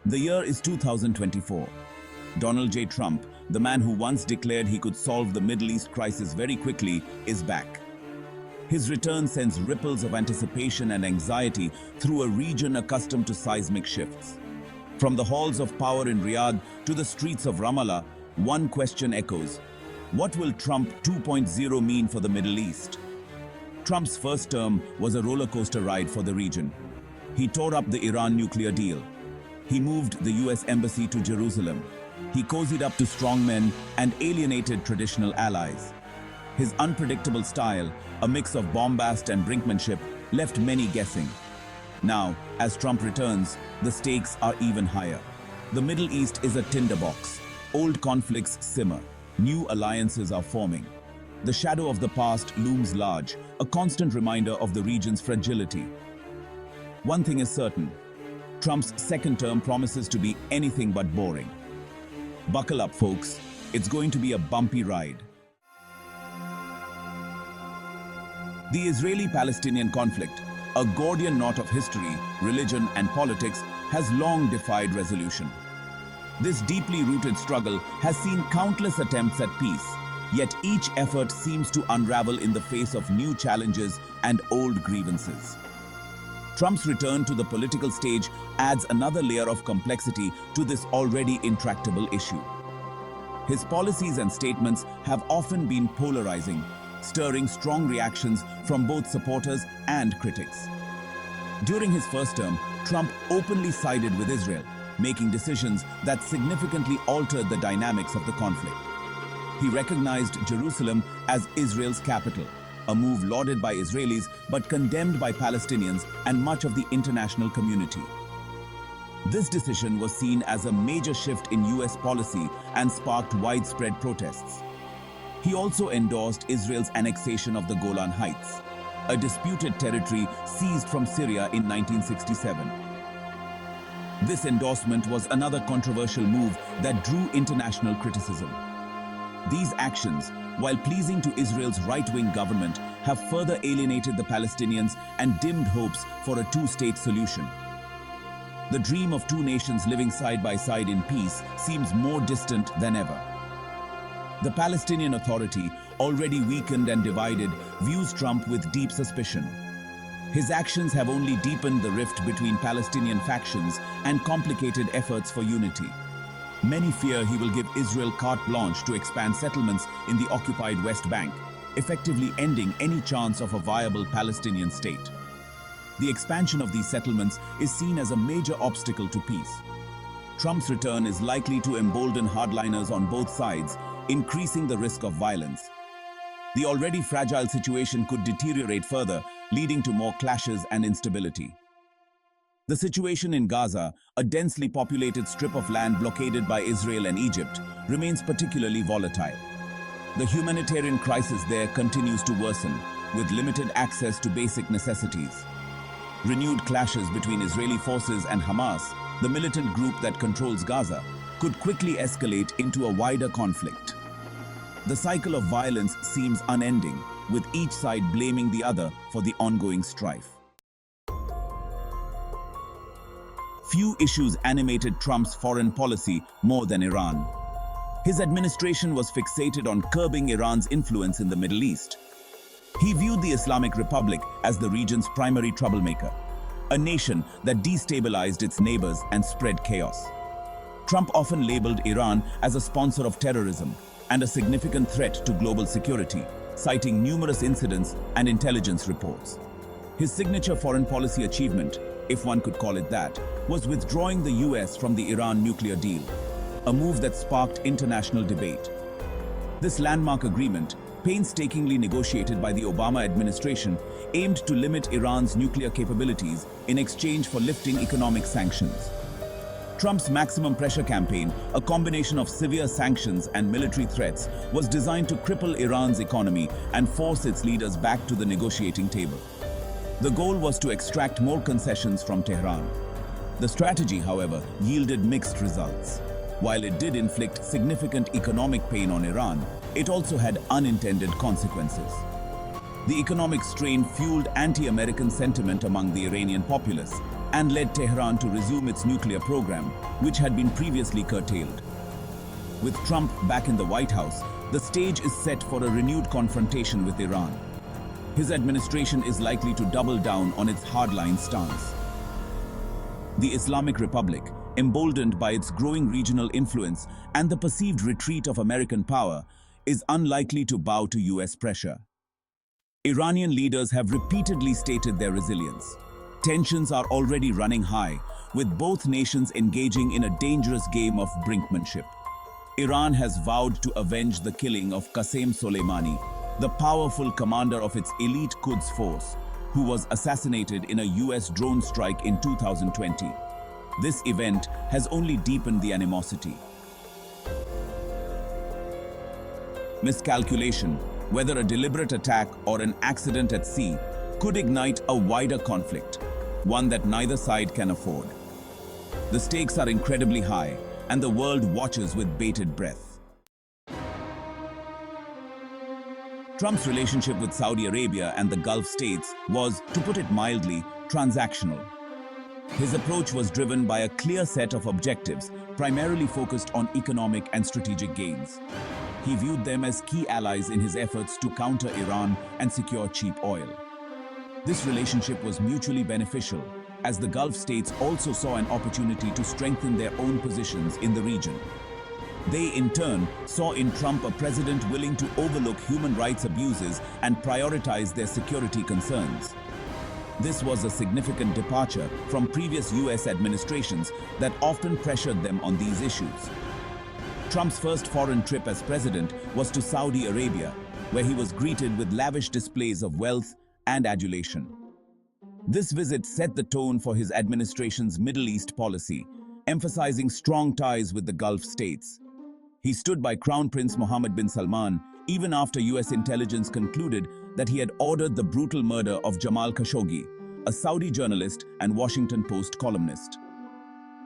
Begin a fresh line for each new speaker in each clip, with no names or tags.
The year is 2024. Donald J. Trump, the man who once declared he could solve the Middle East crisis very quickly, is back. His return sends ripples of anticipation and anxiety through a region accustomed to seismic shifts. From the halls of power in Riyadh to the streets of Ramallah, one question echoes: what will Trump 2.0 mean for the Middle East? Trump's first term was a roller coaster ride for the region. He tore up the Iran nuclear deal. He moved the US embassy to Jerusalem. He cozied up to strongmen and alienated traditional allies. His unpredictable style, a mix of bombast and brinkmanship, left many guessing. Now, as Trump returns, the stakes are even higher. The Middle East is a tinderbox. Old conflicts simmer. New alliances are forming. The shadow of the past looms large, a constant reminder of the region's fragility. One thing is certain: Trump's second term promises to be anything but boring. Buckle up, folks. It's going to be a bumpy ride. The Israeli-Palestinian conflict, a Gordian knot of history, religion, and politics, has long defied resolution. This deeply rooted struggle has seen countless attempts at peace, yet each effort seems to unravel in the face of new challenges and old grievances. Trump's return to the political stage adds another layer of complexity to this already intractable issue. His policies and statements have often been polarizing, stirring strong reactions from both supporters and critics. During his first term, Trump openly sided with Israel, making decisions that significantly altered the dynamics of the conflict. He recognized Jerusalem as Israel's capital, a move lauded by Israelis but condemned by Palestinians and much of the international community. This decision was seen as a major shift in US policy and sparked widespread protests. He also endorsed Israel's annexation of the Golan Heights, a disputed territory seized from Syria in 1967. This endorsement was another controversial move that drew international criticism. These actions, while pleasing to Israel's right-wing government, have further alienated the Palestinians and dimmed hopes for a two-state solution. The dream of two nations living side by side in peace seems more distant than ever. The Palestinian Authority, already weakened and divided, views Trump with deep suspicion. His actions have only deepened the rift between Palestinian factions and complicated efforts for unity. Many fear he will give Israel carte blanche to expand settlements in the occupied West Bank, effectively ending any chance of a viable Palestinian state. The expansion of these settlements is seen as a major obstacle to peace. Trump's return is likely to embolden hardliners on both sides, increasing the risk of violence. The already fragile situation could deteriorate further, leading to more clashes and instability. The situation in Gaza, a densely populated strip of land blockaded by Israel and Egypt, remains particularly volatile. The humanitarian crisis there continues to worsen, with limited access to basic necessities. Renewed clashes between Israeli forces and Hamas, the militant group that controls Gaza, could quickly escalate into a wider conflict. The cycle of violence seems unending, with each side blaming the other for the ongoing strife. Few issues animated Trump's foreign policy more than Iran. His administration was fixated on curbing Iran's influence in the Middle East. He viewed the Islamic Republic as the region's primary troublemaker, a nation that destabilized its neighbors and spread chaos. Trump often labeled Iran as a sponsor of terrorism and a significant threat to global security, citing numerous incidents and intelligence reports. His signature foreign policy achievement, if one could call it that, was withdrawing the US from the Iran nuclear deal, a move that sparked international debate. This landmark agreement, painstakingly negotiated by the Obama administration, aimed to limit Iran's nuclear capabilities in exchange for lifting economic sanctions. Trump's maximum pressure campaign, a combination of severe sanctions and military threats, was designed to cripple Iran's economy and force its leaders back to the negotiating table. The goal was to extract more concessions from Tehran. The strategy, however, yielded mixed results. While it did inflict significant economic pain on Iran, it also had unintended consequences. The economic strain fueled anti-American sentiment among the Iranian populace, and led Tehran to resume its nuclear program, which had been previously curtailed. With Trump back in the White House, the stage is set for a renewed confrontation with Iran. His administration is likely to double down on its hardline stance. The Islamic Republic, emboldened by its growing regional influence and the perceived retreat of American power, is unlikely to bow to US pressure. Iranian leaders have repeatedly stated their resilience. Tensions are already running high, with both nations engaging in a dangerous game of brinkmanship. Iran has vowed to avenge the killing of Qasem Soleimani, the powerful commander of its elite Quds force, who was assassinated in a US drone strike in 2020. This event has only deepened the animosity. Miscalculation, whether a deliberate attack or an accident at sea, could ignite a wider conflict, one that neither side can afford. The stakes are incredibly high, and the world watches with bated breath. Trump's relationship with Saudi Arabia and the Gulf states was, to put it mildly, transactional. His approach was driven by a clear set of objectives, primarily focused on economic and strategic gains. He viewed them as key allies in his efforts to counter Iran and secure cheap oil. This relationship was mutually beneficial, as the Gulf states also saw an opportunity to strengthen their own positions in the region. They, in turn, saw in Trump a president willing to overlook human rights abuses and prioritize their security concerns. This was a significant departure from previous US administrations that often pressured them on these issues. Trump's first foreign trip as president was to Saudi Arabia, where he was greeted with lavish displays of wealth and adulation. This visit set the tone for his administration's Middle East policy, emphasizing strong ties with the Gulf states. He stood by Crown Prince Mohammed bin Salman even after US intelligence concluded that he had ordered the brutal murder of Jamal Khashoggi, a Saudi journalist and Washington Post columnist.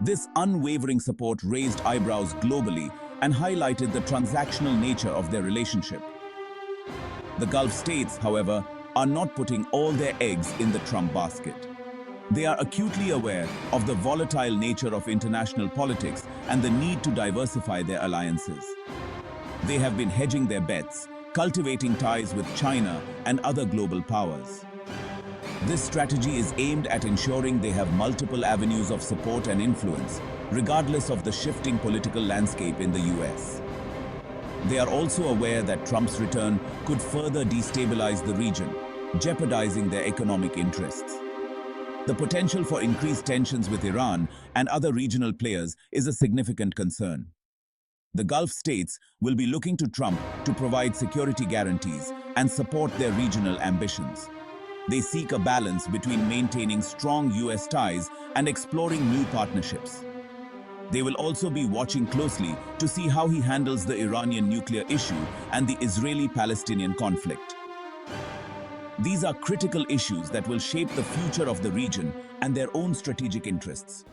This unwavering support raised eyebrows globally and highlighted the transactional nature of their relationship. The Gulf states, however, are not putting all their eggs in the Trump basket. They are acutely aware of the volatile nature of international politics and the need to diversify their alliances. They have been hedging their bets, cultivating ties with China and other global powers. This strategy is aimed at ensuring they have multiple avenues of support and influence, regardless of the shifting political landscape in the US. They are also aware that Trump's return could further destabilize the region, jeopardizing their economic interests. The potential for increased tensions with Iran and other regional players is a significant concern. The Gulf states will be looking to Trump to provide security guarantees and support their regional ambitions. They seek a balance between maintaining strong US ties and exploring new partnerships. They will also be watching closely to see how he handles the Iranian nuclear issue and the Israeli-Palestinian conflict. These are critical issues that will shape the future of the region and their own strategic interests.